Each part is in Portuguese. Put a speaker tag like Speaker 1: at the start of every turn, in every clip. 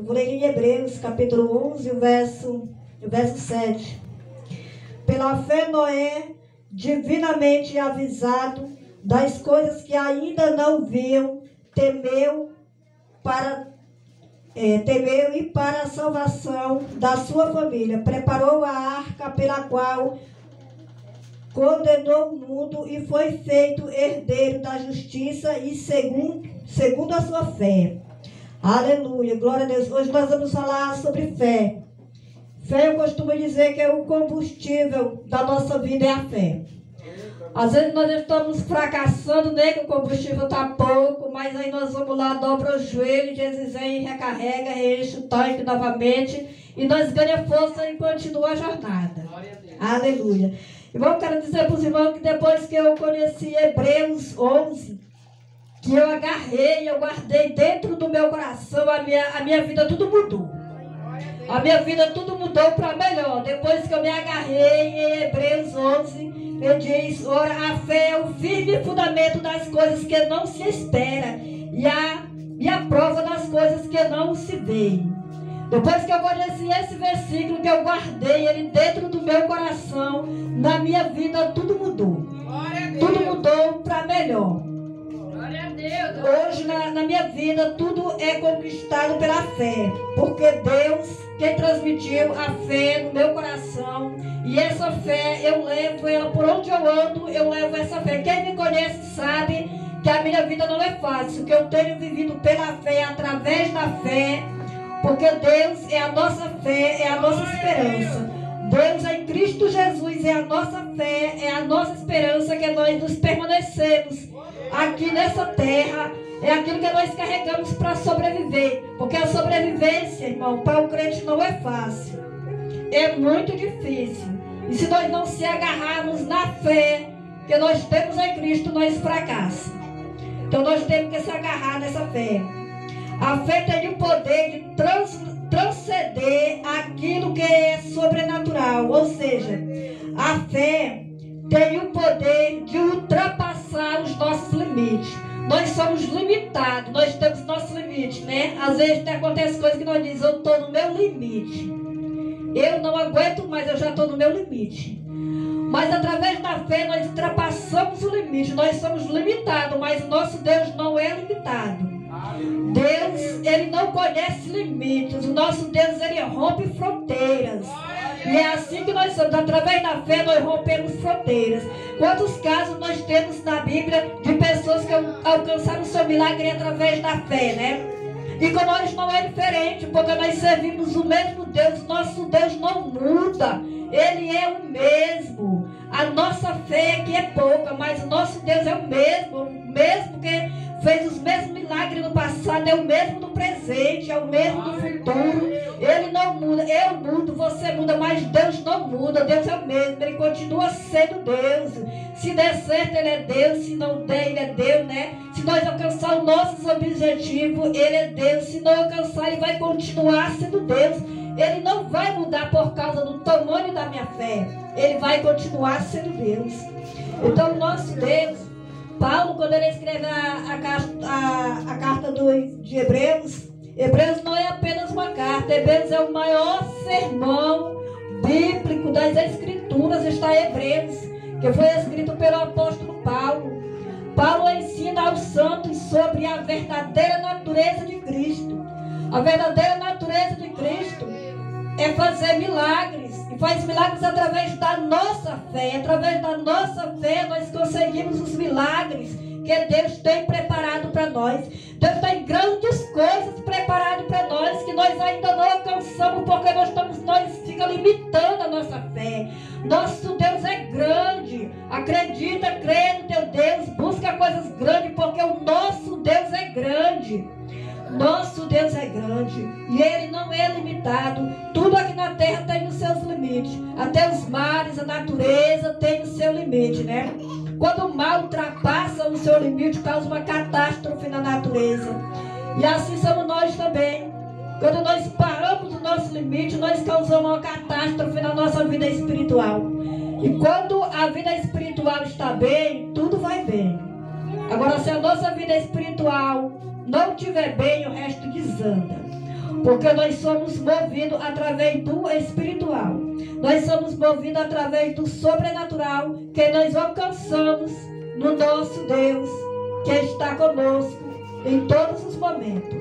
Speaker 1: Vou ler em Hebreus, capítulo 11, o verso 7. Pela fé, Noé, divinamente avisado das coisas que ainda não viam, temeu e para a salvação da sua família preparou a arca pela qual condenou o mundo e foi feito herdeiro da justiça e segundo a sua fé. Aleluia, glória a Deus. Hoje nós vamos falar sobre fé. Fé, eu costumo dizer que é o combustível da nossa vida, é a fé. Às vezes nós estamos fracassando, né, que o combustível está pouco, mas aí nós vamos lá, dobra o joelho, Jesus vem, recarrega, reenche o tanque novamente e nós ganhamos força e continua a jornada. Aleluia. Irmão, quero dizer para os irmãos que depois que eu conheci Hebreus 11, que eu agarrei, eu guardei dentro do meu coração, a minha vida tudo mudou. A minha vida tudo mudou para melhor. Depois que eu me agarrei em Hebreus 11, ele diz, ora, a fé é o firme fundamento das coisas que não se espera e a prova das coisas que não se vê. Depois que eu conheci esse versículo, que eu guardei ele dentro do meu coração, na minha vida tudo mudou. Tudo mudou para melhor. Hoje na minha vida tudo é conquistado pela fé, porque Deus quem transmitiu a fé no meu coração, e essa fé eu levo ela por onde eu ando, eu levo essa fé. Quem me conhece sabe que a minha vida não é fácil, que eu tenho vivido pela fé, através da fé, porque Deus é a nossa fé, é a nossa esperança. Deus em Cristo Jesus é a nossa fé, é a nossa esperança, que nós nos permanecemos aqui nessa terra, é aquilo que nós carregamos para sobreviver, porque a sobrevivência, irmão, para o crente não é fácil, é muito difícil, e se nós não se agarrarmos na fé que nós temos em Cristo, nós fracassamos. Então nós temos que se agarrar nessa fé. A fé tem o poder de transcender aquilo que é sobrenatural, ou seja, a fé tem o poder de ultrapassar os nossos limites. Nós somos limitados, nós temos nossos limites, né? Às vezes acontece coisas que nós dizemos, eu estou no meu limite. Eu não aguento mais, eu já estou no meu limite. Mas através da fé nós ultrapassamos o limite. Nós somos limitados, mas o nosso Deus não é limitado. Deus, Ele não conhece limites. O nosso Deus, Ele rompe fronteiras. E é assim que nós somos. Através da fé nós rompemos fronteiras. Quantos casos nós temos na Bíblia de pessoas que alcançaram o seu milagre através da fé, né? E com nós não é diferente, porque nós servimos o mesmo Deus. Nosso Deus não muda. Ele é o mesmo. A nossa fé aqui é pouca, mas o nosso Deus é o mesmo que fez os mesmos milagres no passado, é o mesmo no presente, é o mesmo no futuro. Ele não muda, eu mudo, você muda, mas Deus não muda. Deus é o mesmo, Ele continua sendo Deus. Se der certo, Ele é Deus, se não der, Ele é Deus, né? Se nós alcançar os nossos objetivos, Ele é Deus. Se não alcançar, Ele vai continuar sendo Deus. Ele não vai mudar por causa do tamanho da minha fé. Ele vai continuar sendo Deus. Então, o nosso Deus, Paulo, quando ele escreve a carta de Hebreus, Hebreus não é apenas uma carta. Hebreus é o maior sermão bíblico das Escrituras. Está em Hebreus, que foi escrito pelo apóstolo Paulo. Paulo ensina aos santos sobre a verdadeira natureza de Cristo. A verdadeira natureza de Cristo é fazer milagres. E faz milagres através da nossa fé. Através da nossa fé nós conseguimos os milagres que Deus tem preparado para nós. Deus tem grandes coisas preparadas para nós que nós ainda não alcançamos, porque nós fica limitando a nossa fé. Nosso Deus é grande. Acredita, crê no teu Deus, busca coisas grandes, porque o nosso Deus é grande. Nosso Deus é grande e Ele não é limitado. Tudo aqui na terra tem os seus limites. Até os mares, a natureza tem o seu limite, né? Quando o mal ultrapassa o seu limite, causa uma catástrofe na natureza. E assim somos nós também. Quando nós paramos o nosso limite, nós causamos uma catástrofe na nossa vida espiritual. E quando a vida espiritual está bem, tudo vai bem. Agora, se a nossa vida espiritual não estiver bem, o resto desanda. Porque nós somos movidos através do espiritual. Nós somos movidos através do sobrenatural que nós alcançamos no nosso Deus, que está conosco em todos os momentos.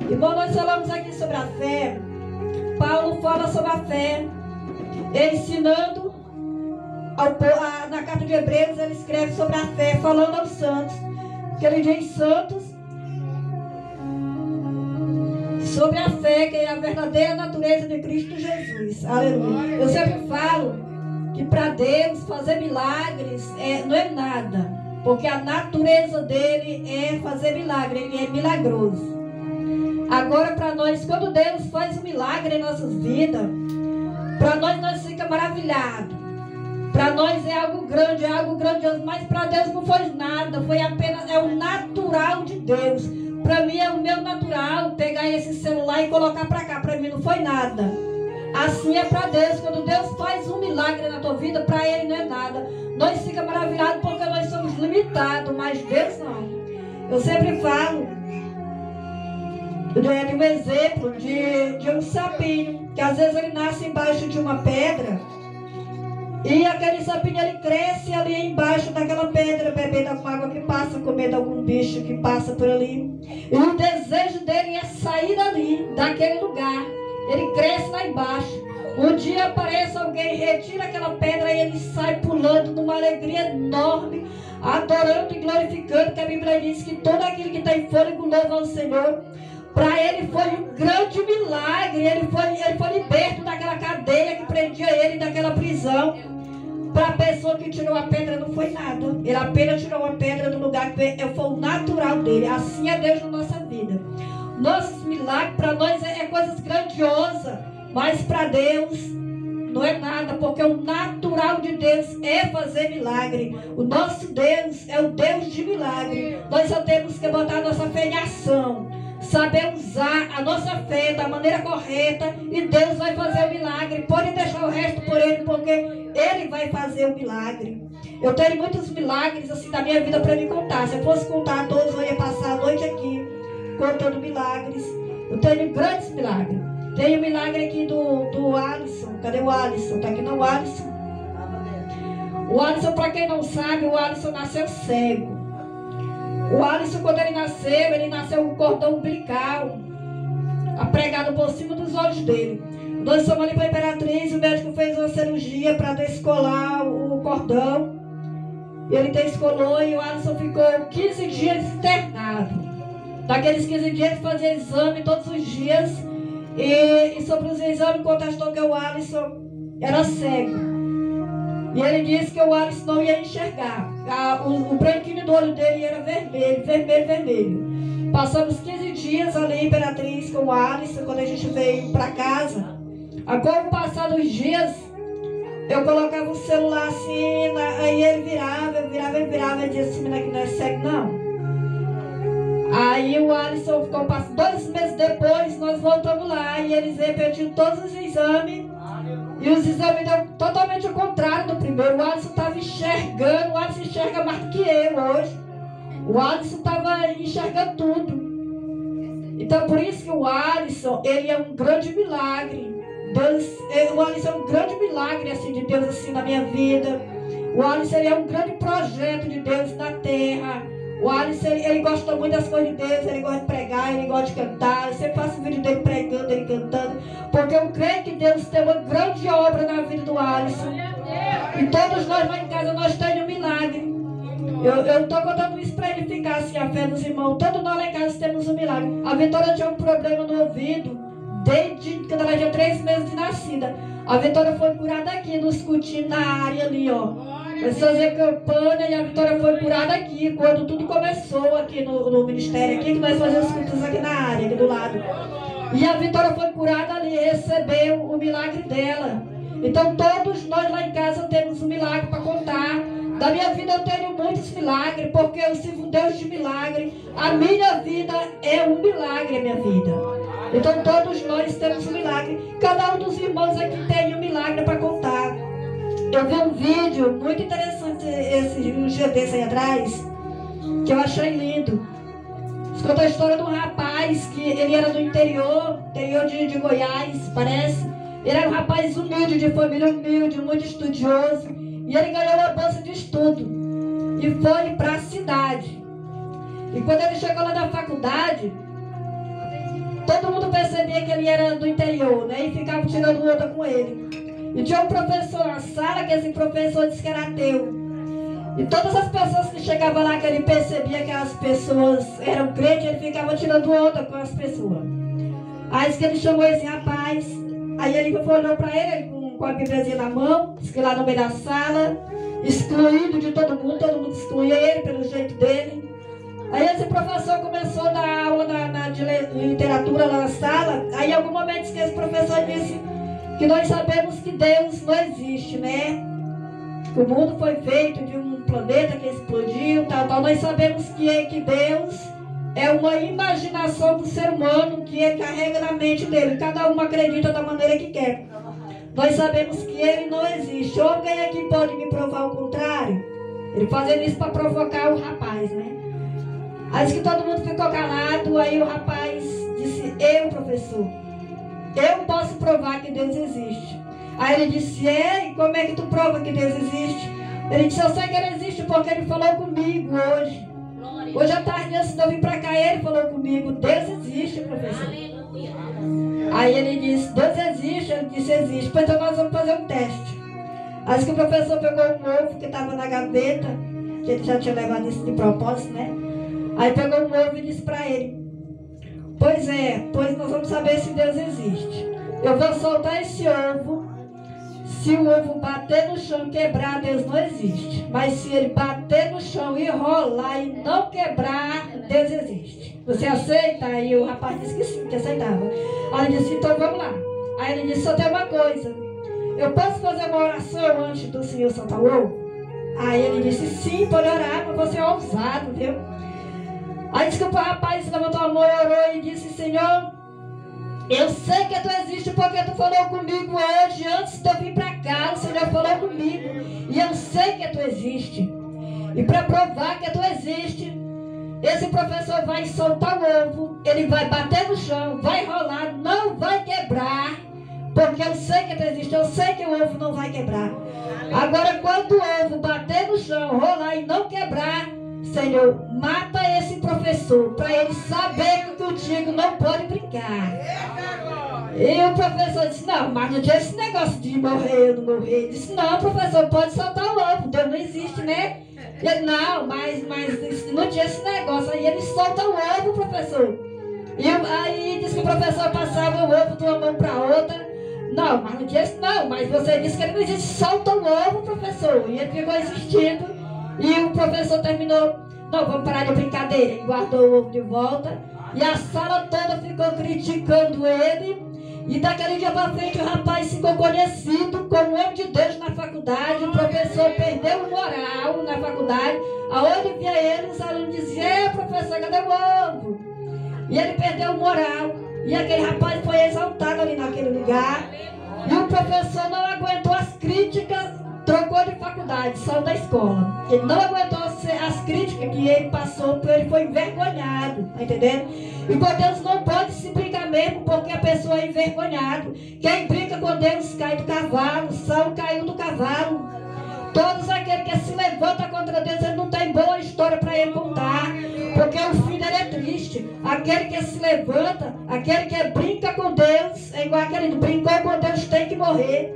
Speaker 1: Irmão, nós falamos aqui sobre a fé. Paulo fala sobre a fé, ensinando na carta de Hebreus, ele escreve sobre a fé, falando aos santos, que ele diz santos, sobre a fé, que é a verdadeira natureza de Cristo Jesus. Aleluia. Eu sempre falo que para Deus fazer milagres não é nada, porque a natureza dele é fazer milagre, ele é milagroso. Agora para nós, quando Deus faz um milagre em nossas vidas, para nós fica maravilhado. Para nós é algo grande, é algo grandioso, mas para Deus não foi nada, foi apenas, é o natural de Deus. Para mim é o meu natural pegar esse celular e colocar para cá, para mim não foi nada. Assim é para Deus, quando Deus faz um milagre na tua vida, para Ele não é nada. Nós ficamos maravilhados porque nós somos limitados, mas Deus não. Eu sempre falo de um exemplo de um sapinho, que às vezes ele nasce embaixo de uma pedra, e aquele sapinho ele cresce ali embaixo daquela pedra, bebendo alguma água que passa, comendo algum bicho que passa por ali. E o desejo dele é sair dali, daquele lugar. Ele cresce lá embaixo. Um dia aparece alguém, retira aquela pedra e ele sai pulando numa alegria enorme, adorando e glorificando, que a Bíblia diz que todo aquele que está em fôlego louva ao Senhor. Para ele foi um grande milagre. Ele foi liberto daquela cadeia que prendia ele, daquela prisão. Para a pessoa que tirou a pedra não foi nada. Ele apenas tirou a pedra do lugar que foi o natural dele. Assim é Deus na nossa vida. Nossos milagres para nós é coisas grandiosas, mas para Deus não é nada, porque o natural de Deus é fazer milagre. O nosso Deus é o Deus de milagre. Nós só temos que botar a nossa fé em ação, saber usar a nossa fé da maneira correta, e Deus vai fazer o milagre. Pode deixar o resto por Ele, porque Ele vai fazer o milagre. Eu tenho muitos milagres assim da minha vida para me contar. Se eu fosse contar todos, eu ia passar a noite aqui contando milagres. Eu tenho grandes milagres. Tem um milagre aqui do Alisson. Cadê o Alisson? Está aqui não, o Alisson. O Alisson, para quem não sabe, o Alisson nasceu cego. O Alisson, quando ele nasceu com um cordão umbilical apregado por cima dos olhos dele. Nós fomos ali para a Imperatriz, o médico fez uma cirurgia para descolar o cordão. E ele descolou e o Alisson ficou 15 dias internado. Naqueles 15 dias ele fazia exame todos os dias. E sobre os exames contestou que o Alisson era cego. E ele disse que o Alisson não ia enxergar. O branquinho do olho dele era vermelho. Passamos 15 dias ali em Imperatriz com o Alisson, quando a gente veio para casa. Agora, passados os dias, eu colocava o celular assim, aí ele virava e dizia assim: menina, que não é cego não. Aí o Alisson ficou passando 2 meses depois, nós voltamos lá e eles repetiram todos os exames. E os exames deu totalmente o contrário do primeiro. O Alisson estava enxergando, o Alisson enxerga mais do que eu hoje. O Alisson estava enxergando tudo. Então por isso que o Alisson, ele é um grande milagre. O Alisson é um grande milagre assim, de Deus assim, na minha vida. O Alisson, ele é um grande projeto de Deus na terra. O Alisson, ele gosta muito das coisas de Deus, ele gosta de pregar, ele gosta de cantar. Eu sempre faço vídeo dele pregando, ele cantando, porque eu creio que Deus tem uma grande obra na vida do Alisson. E todos nós lá em casa, nós temos um milagre. Eu estou contando isso para edificar assim, a fé dos irmãos. Todos nós lá em casa temos um milagre. A Vitória tinha um problema no ouvido desde quando ela tinha 3 meses de nascida. A Vitória foi curada aqui nos cultinhos, na área ali, ó. Começou a fazer campanha e a Vitória foi curada aqui, quando tudo começou aqui no ministério, aqui que nós fazemos cultos aqui na área, aqui do lado. E a Vitória foi curada ali, recebeu o milagre dela. Então todos nós lá em casa temos um milagre para contar. Da minha vida eu tenho muitos milagres, porque eu sirvo um Deus de milagre. A minha vida é um milagre, a minha vida. Então todos nós temos um milagre. Cada um dos irmãos aqui tem um milagre para contar. Eu vi um vídeo muito interessante um dia desse aí atrás, que eu achei lindo. contou a história de um rapaz que ele era do interior de Goiás, parece. Ele era um rapaz humilde, de família humilde, muito estudioso. E ele ganhou uma bolsa de estudo e foi para a cidade. E quando ele chegou lá na faculdade, todo mundo percebia que ele era do interior, né? E ficava tirando onda com ele. E tinha um professor na sala, que esse professor disse que era ateu. E todas as pessoas que chegavam lá, que ele percebia que as pessoas eram crentes, ele ficava tirando onda com as pessoas. Aí disse que ele chamou esse rapaz. Aí ele olhou para ele com a Bíbliazinha na mão, disse que lá no meio da sala, excluído de todo mundo excluía ele pelo jeito dele. Aí esse professor começou a dar aula de literatura lá na sala. Aí em algum momento disse que esse professor disse que nós sabemos que Deus não existe, né? O mundo foi feito de um planeta que explodiu, tal. Nós sabemos que Deus é uma imaginação do ser humano que ele carrega na mente dele. Cada um acredita da maneira que quer. Nós sabemos que ele não existe. Alguém aqui pode me provar o contrário? Ele fazendo isso para provocar o rapaz, né? Aí disse que todo mundo ficou calado. Aí o rapaz disse: eu, professor, eu posso provar que Deus existe. Aí ele disse: e como é que tu prova que Deus existe? Ele disse: eu sei que ele existe porque ele falou comigo hoje. Hoje à tarde, antes de eu vir para cá, ele falou comigo: Deus existe, professor. Aleluia. Aí ele disse: Deus existe. Ele disse: existe. Pois então nós vamos fazer um teste. Aí que o professor pegou um ovo que estava na gaveta, que ele já tinha levado isso de propósito, né? Aí pegou um ovo e disse para ele: pois nós vamos saber se Deus existe. Eu vou soltar esse ovo. Se o ovo bater no chão e quebrar, Deus não existe. Mas se ele bater no chão e rolar e não quebrar, Deus existe. Você aceita? Aí o rapaz disse que sim, que aceitava. Aí ele disse: então vamos lá. Aí ele disse: só tem uma coisa. Eu posso fazer uma oração antes do Senhor soltar o ovo? Aí ele disse: sim, pode orar, mas você é ousado, viu? Aí disse que o rapaz levantou a mão, orou e disse: Senhor, eu sei que tu existe porque tu falou comigo hoje, antes de eu vir para cá, o Senhor falou comigo. E eu sei que tu existe. E para provar que tu existe, esse professor vai soltar o ovo, ele vai bater no chão, vai rolar, não vai quebrar, porque eu sei que tu existe, eu sei que o ovo não vai quebrar. Agora, quando o ovo bater no chão, rolar e não quebrar, Senhor, mata esse professor, para ele saber que contigo não pode brincar. E o professor disse: não, mas não tinha esse negócio de morrer ou não morrer. Ele disse: não, professor, pode soltar o ovo, Deus não existe, né? Ele: não, mas não tinha esse negócio. Aí ele solta o ovo, professor. E aí disse que o professor passava o ovo de uma mão para outra. Não, mas não tinha esse, não, mas você disse que ele não existe, solta o ovo, professor. E ele ficou insistindo. E o professor terminou: não, vamos parar de brincadeira. Ele guardou o ovo de volta. E a sala toda ficou criticando ele. E daquele dia para frente o rapaz ficou conhecido como homem de Deus na faculdade. O professor perdeu o moral na faculdade. Aonde via ele, os alunos diziam: professor, cadê o ovo? E ele perdeu o moral. E aquele rapaz foi exaltado ali naquele lugar. E o professor não aguentou as críticas, trocou de faculdade, saiu da escola. Ele não aguentou as críticas que ele passou, porque ele foi envergonhado, tá entendendo? E com Deus não pode se brincar mesmo, porque a pessoa é envergonhado. Quem brinca com Deus cai do cavalo. Saul caiu do cavalo. Todos aqueles que se levantam contra Deus, ele não tem boa história para ele contar, porque o fim dele é triste. Aquele que se levanta, aquele que brinca com Deus, é igual aquele que brincou com Deus, tem que morrer.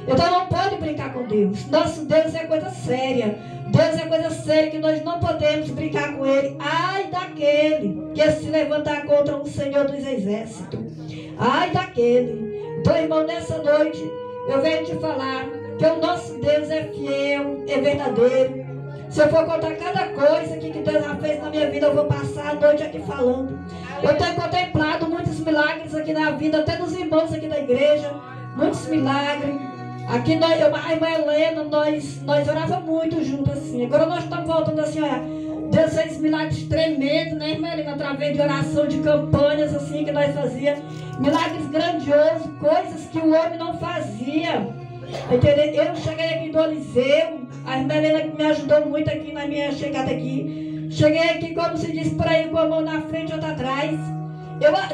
Speaker 1: Então não pode brincar com Deus. Nosso Deus é coisa séria. Deus é coisa séria que nós não podemos brincar com Ele. Ai daquele que se levantar contra o Senhor dos Exércitos. Ai daquele. Então, irmão, nessa noite eu venho te falar que o nosso Deus é fiel, é verdadeiro. Se eu for contar cada coisa que Deus já fez na minha vida, eu vou passar a noite aqui falando. Eu tenho contemplado muitos milagres aqui na vida, até dos irmãos aqui da igreja. Muitos milagres. Aqui eu, a irmã Helena, nós orávamos muito juntos assim. Agora nós estamos voltando assim, olha. Deus fez milagres tremendos, né, irmã Helena? Através de oração, de campanhas assim que nós fazíamos. Milagres grandiosos, coisas que o homem não fazia. Entendeu? Eu cheguei aqui do Eliseu, a irmã Helena me ajudou muito aqui na minha chegada aqui.
Speaker 2: Cheguei aqui, como se diz por aí, com a mão na frente e outra atrás.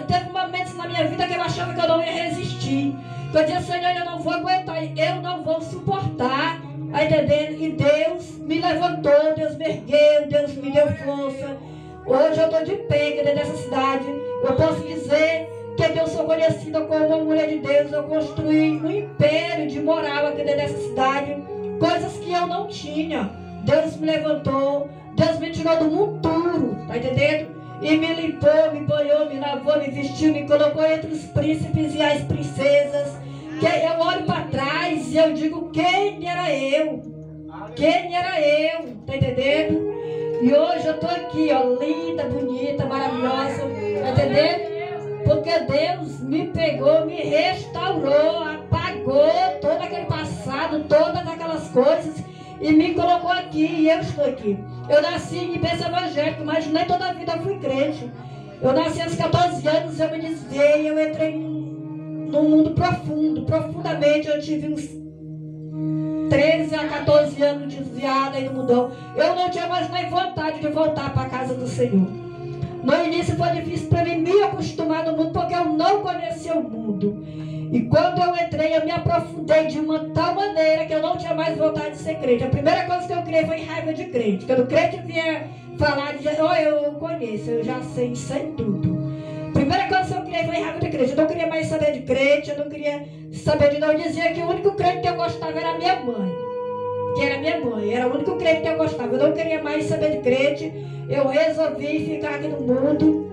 Speaker 2: Teve momentos na minha vida que eu achava que eu não ia resistir. Que eu dizia, Senhor, eu não vou aguentar, eu não vou suportar. Tá entendendo? E Deus me levantou, Deus me ergueu, Deus me deu força. Hoje eu estou de pé aqui dentro dessa cidade. Eu posso dizer que eu sou conhecida como uma mulher de Deus. Eu construí um império de moral aqui dentro dessa cidade. Coisas que eu não tinha. Deus me levantou. Deus me tirou do monturo. Tá entendendo? E me limpou, me banhou, me lavou, me vestiu, me colocou entre os príncipes e as princesas. Que eu olho para trás e eu digo, quem era eu? Quem era eu? Tá entendendo? E hoje eu estou aqui, ó, linda, bonita, maravilhosa. Tá entendendo? Porque Deus me pegou, me restaurou, apagou todo aquele passado, todas aquelas coisas e me colocou aqui e eu estou aqui. Eu nasci em berço evangélico, mas nem toda a vida eu fui crente. Eu nasci aos 14 anos, eu me desviei, eu entrei num mundo profundo, profundamente. Eu tive uns 13 a 14 anos desviada e no mundão. Eu não tinha mais nem vontade de voltar para a casa do Senhor. No início foi difícil para mim me acostumar no mundo, porque eu não conhecia o mundo. E quando eu entrei, eu me aprofundei de uma tal maneira que eu não tinha mais vontade de ser crente. A primeira coisa que eu criei foi raiva de crente. Quando o crente vinha falar, dizia, oh, eu conheço, eu já sei tudo. A primeira coisa que eu criei foi raiva de crente. Eu não queria mais saber de crente, eu não queria saber de não. Eu dizia que o único crente que eu gostava era a minha mãe. Que era minha mãe, era o único crente que eu gostava. Eu não queria mais saber de crente. Eu resolvi ficar aqui no mundo.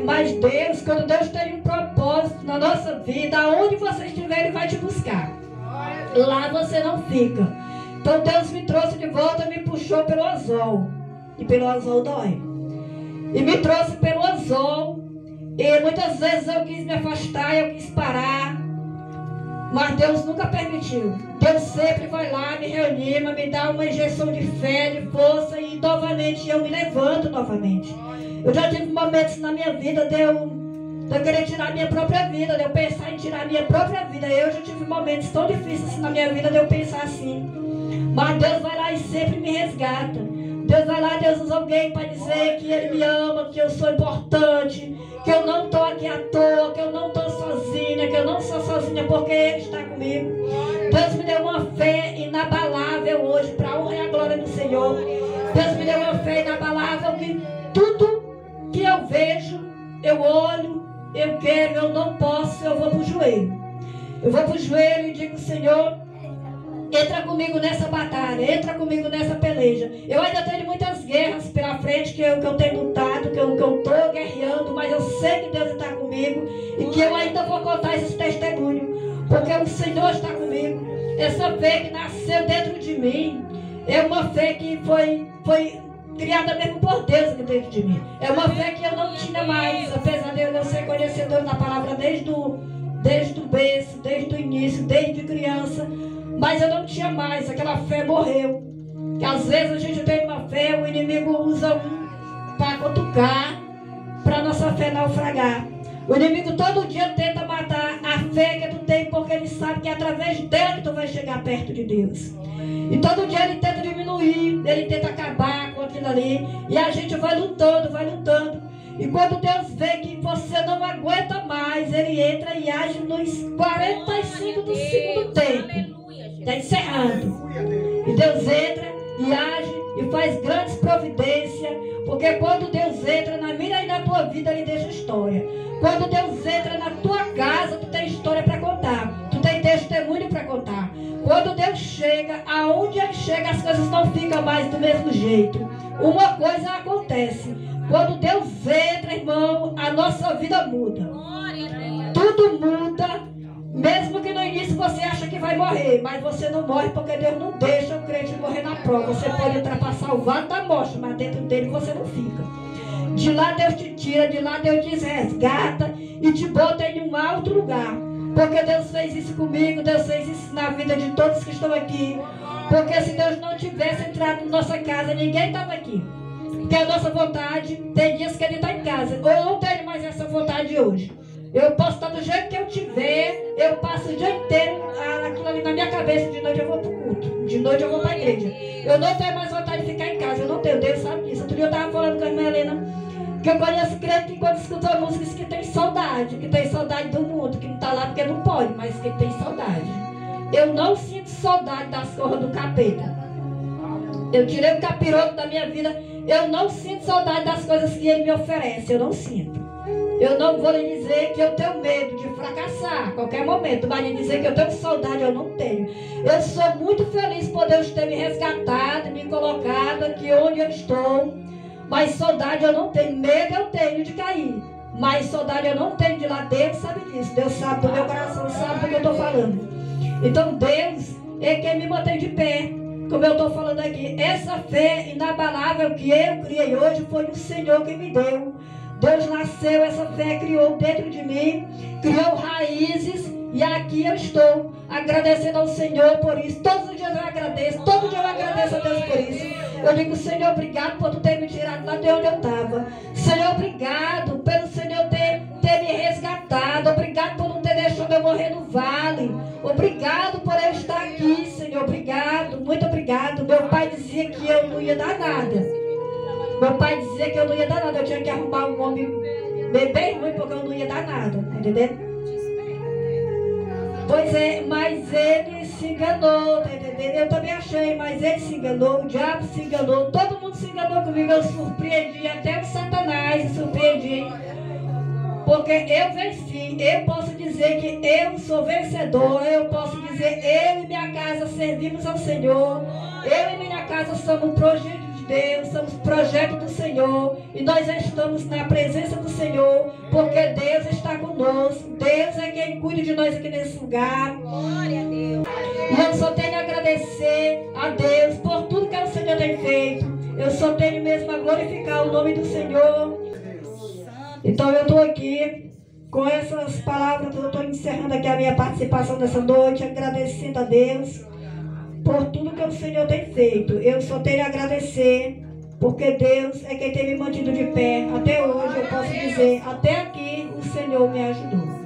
Speaker 2: Mas Deus, quando Deus tem um propósito na nossa vida, aonde você estiver, Ele vai te buscar. Lá você não fica. Então Deus me trouxe de volta, me puxou pelo anzol. E pelo anzol dói. E me trouxe pelo anzol. E muitas vezes eu quis me afastar, eu quis parar. Mas Deus nunca permitiu. Deus sempre vai lá, me reanima, me dá uma injeção de fé, de força. E novamente eu me levanto novamente. Eu já tive momentos na minha vida de eu querer tirar a minha própria vida, de eu pensar em tirar a minha própria vida. Eu já tive momentos tão difíceis na minha vida de eu pensar assim. Mas Deus vai lá e sempre me resgata. Deus vai lá, Deus usa alguém para dizer que Ele me ama, que eu sou importante, que eu não estou aqui à toa, que eu não estou sozinha, que eu não sou sozinha porque Ele está comigo. Deus me deu uma fé inabalável hoje para a honra e a glória do Senhor. Deus me deu uma fé inabalável que tudo que eu vejo, eu olho, eu quero, eu não posso, eu vou para o joelho. Eu vou para o joelho e digo, Senhor, entra comigo nessa batalha, entra comigo nessa peleja. Eu ainda tenho muitas guerras pela frente que eu tenho lutado, que eu estou guerreando, mas eu sei que Deus está comigo e que eu ainda vou contar esse testemunho, porque o Senhor está comigo. Essa fé que nasceu dentro de mim é uma fé que foi criada mesmo por Deus aqui dentro de mim. É uma fé que eu não tinha mais, apesar de eu não ser conhecedor da palavra desde o berço, desde o início, desde criança. Mas eu não tinha mais, aquela fé morreu. Que às vezes a gente tem uma fé, o inimigo usa para cutucar, para nossa fé naufragar. O inimigo todo dia tenta matar a fé que tu tem, porque ele sabe que é através dela que tu vai chegar perto de Deus. E todo dia ele tenta diminuir, ele tenta acabar com aquilo ali. E a gente vai lutando, vai lutando. E quando Deus vê que você não aguenta mais, Ele entra e age nos 45 do segundo tempo. Está encerrando. E Deus entra e age e faz grandes providências. Porque quando Deus entra na minha e na tua vida, Ele deixa história. Quando Deus entra na tua casa, tu tem história para contar. Tu tem testemunho para contar. Quando Deus chega, aonde Ele chega, as coisas não ficam mais do mesmo jeito. Uma coisa acontece. Quando Deus entra, irmão, a nossa vida muda. Tudo muda. Mesmo que no início você acha que vai morrer, mas você não morre porque Deus não deixa o crente morrer na prova. Você pode ultrapassar o vale da morte, mas dentro dele você não fica. De lá Deus te tira, de lá Deus te resgata e te bota em um alto lugar. Porque Deus fez isso comigo, Deus fez isso na vida de todos que estão aqui. Porque se Deus não tivesse entrado na nossa casa, ninguém estava aqui. Porque a nossa vontade, tem dias que Ele está em casa. Eu não tenho mais essa vontade hoje. Eu posso estar do jeito que eu tiver, eu passo o dia inteiro aquilo ali na minha cabeça. De noite eu vou para o culto, de noite eu vou para a igreja. Eu não tenho mais vontade de ficar em casa, eu não tenho, Deus sabe disso. Outro dia eu estava falando Que eu conheço crente que quando escuta a música diz que tem saudade do mundo, que não está lá porque não pode, mas que tem saudade. Eu não sinto saudade das coisas do capeta. Eu tirei o capiroto da minha vida. Eu não sinto saudade das coisas que ele me oferece. Eu não sinto. Eu não vou lhe dizer que eu tenho medo de fracassar a qualquer momento, mas lhe dizer que eu tenho saudade, eu não tenho. Eu sou muito feliz por Deus ter me resgatado, me colocado aqui onde eu estou. Mas saudade eu não tenho. Medo eu tenho de cair. Mas saudade eu não tenho de lá. Deus sabe disso. Deus sabe do meu coração, sabe do que eu estou falando. Então Deus é quem me mantém de pé. Como eu estou falando aqui, essa fé inabalável que eu criei hoje foi o Senhor que me deu. Deus nasceu, essa fé criou dentro de mim, criou raízes, e aqui eu estou agradecendo ao Senhor por isso. Todos os dias eu agradeço, todo dia eu agradeço a Deus por isso. Eu digo, Senhor, obrigado por tu ter me tirado lá de onde eu estava. Senhor, obrigado pelo Senhor ter me resgatado. Obrigado por não ter deixado eu morrer no vale. Obrigado por eu estar aqui, Senhor. Obrigado, muito obrigado. Meu pai dizia que eu não ia dar nada. Meu pai dizia que eu não ia dar nada. Eu tinha que arrumar um homem bem ruim porque eu não ia dar nada. Entendeu? Pois é, mas ele se enganou, tá entendendo? Eu também achei, mas ele se enganou, o diabo se enganou, todo mundo se enganou comigo. Eu surpreendi até o Satanás, surpreendi. Porque eu venci, eu posso dizer que eu sou vencedor, eu posso dizer, eu e minha casa servimos ao Senhor, eu e minha casa somos projeto de Deus, somos projeto do Senhor, e nós estamos na presença do Senhor, porque Deus está conosco, Deus é quem cuida de nós aqui nesse lugar. Glória a Deus. E eu só tenho a agradecer a Deus por tudo que o Senhor tem feito, eu só tenho mesmo a glorificar o nome do Senhor. Então eu estou aqui com essas palavras, eu estou encerrando aqui a minha participação nessa noite, agradecendo a Deus por tudo que o Senhor tem feito. Eu só tenho a agradecer, porque Deus é quem tem me mantido de pé. Até hoje eu posso dizer, até aqui o Senhor me ajudou.